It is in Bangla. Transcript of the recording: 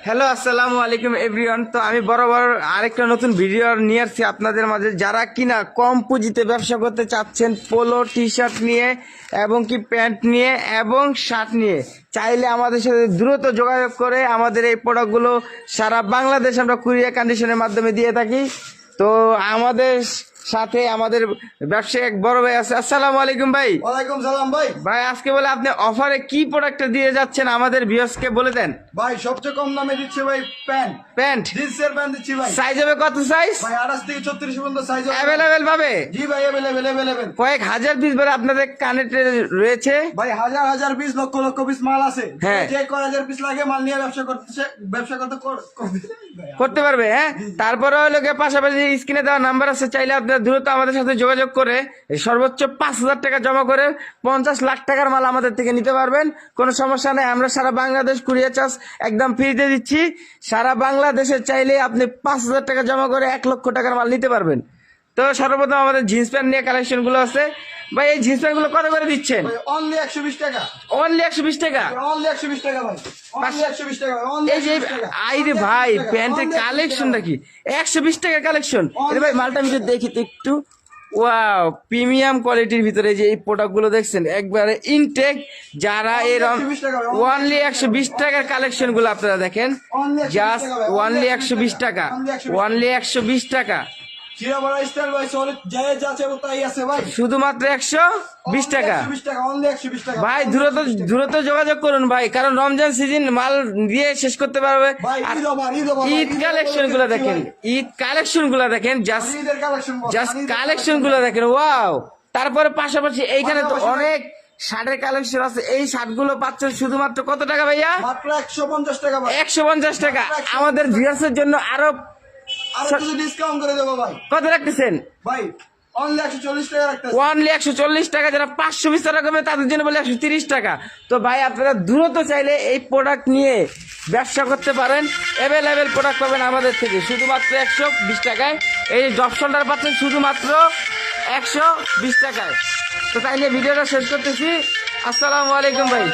হ্যালো, আসসালামু আলাইকুম এভরিওয়ান। তো আমি বরাবর আরেকটা নতুন ভিডিও নিয়ে আসছি আপনাদের মাঝে। যারা কিনা কম পুঁজিতে ব্যবসা করতে চাচ্ছেন, পোলো টি শার্ট নিয়ে এবং কি প্যান্ট নিয়ে এবং শার্ট নিয়ে, চাইলে আমাদের সাথে দ্রুত যোগাযোগ করে আমাদের এই প্রোডাক্টগুলো সারা বাংলাদেশ আমরা কুরিয়ার কন্ডিশনের মাধ্যমে দিয়ে থাকি। তো আমাদের সাথে আমাদের ব্যবসায়ী এক বড় ভাই আছে। আসসালামু আলাইকুম ভাই। ওয়ালাইকুম সালাম ভাই। ভাই আজকে বলে আপনি অফারে কি প্রোডাক্টটা দিয়ে যাচ্ছেন আমাদের ভিউয়ার্সকে বলে দেন। ভাই সবচেয়ে কম দামে দিচ্ছি ভাই প্যান্ট জিন্সের প্যান্ট দিচ্ছি ভাই। সাইজ হবে কত সাইজ? ভাই 28 থেকে 36 পর্যন্ত সাইজ অ্যাভেলেবেল পাবে। জি ভাই अवेलेबल। কয়েক হাজার পিস ধরে আপনাদের কানেক্টে রয়েছে। ভাই হাজার হাজার পিস লক্ষ লক্ষ পিস মাল আছে। হ্যাঁ। যে কয় হাজার পিস লাগে মাল নিয়ে ব্যবসা করতে পারবে। হ্যাঁ, তারপরে হলো গিয়ে পাশাপাশি স্ক্রিনে দেওয়া নাম্বার আছে, চাইলে আপনারা দ্রুত আমাদের সাথে যোগাযোগ করে সর্বোচ্চ 5,000 টাকা জমা করে 50 লাখ টাকার মাল আমাদের থেকে নিতে পারবেন। কোনো সমস্যা নেই, আমরা সারা বাংলাদেশ কুরিয়ার চার্জ একদম ফ্রিতে দিচ্ছি। সারা বাংলাদেশে চাইলে আপনি 5,000 টাকা জমা করে 1 লক্ষ টাকার মাল নিতে পারবেন। তো সর্বপ্রথম আমাদের জিন্স প্যান্ট নিয়ে কালেকশন গুলো আছে। ভাই এই জিন্স প্যান্ট গুলো কত করে দিচ্ছেন? অনলি 120 টাকা। অনলি 120 টাকা। অনলি 120 টাকা ভাই। অনলি 120 টাকা। এই যে আইরে ভাই প্যান্টের কালেকশনটা কি 120 টাকার কালেকশন। আরে ভাই মালটা আমি দেখি তো একটু। ওয়াও, প্রিমিয়াম কোয়ালিটির ভিতরে যে এই প্রোডাক্ট গুলো দেখছেন একবারে ইনটেক। যারা এর অনলি 120 টাকার কালেকশন গুলো আপনারা দেখেন, জাস্ট অনলি 120 টাকা। অনলি 120 টাকা জিরা বড় স্টাইল ভাই সলিড যায় যাচ্ছে তাই আছে ভাই। শুধুমাত্র 120 টাকা। 120 টাকা অনলি 120 টাকা ভাই দ্রুত যোগাযোগ করুন ভাই, কারণ রমজান সিজন মাল দিয়ে শেষ করতে পারবে। ভাই ঈদ কালেকশন গুলো দেখেন, ঈদ কালেকশন গুলো দেখেন, জাস্ট কালেকশন গুলো দেখেন। ওয়াও, তারপরে পাশাপাশি এইখানে তো অনেক শার্টের কালেকশন আছে। এই শার্ট গুলো পাচ্ছেন শুধুমাত্র কত টাকা ভাইয়া? মাত্র 150 টাকা ভাই। 150 টাকা। আমাদের ভিউয়ার্সের জন্য আরো কিছু ডিসকাউন্ট করে দেবো ভাই। কত রাখতেছেন ভাই অনলি 140 টাকা রাখতেছি। অনলি 140 টাকা। যারা 500 পিস রাখবে তাদের জন্য বলে 130 টাকা। তো ভাই আপনারা দ্রুত চাইলে এই প্রোডাক্ট নিয়ে ব্যবসা করতে পারেন। অ্যাভেলেবেল প্রোডাক্ট পাবেন আমাদের থেকে শুধুমাত্র 120 টাকায়। এই ড্রপ শোল্ডার পাচ্ছেন শুধুমাত্র 120 টাকায়। তো তাইলে ভিডিওটা শেষ করতেছি। আসসালামু আলাইকুম ভাই।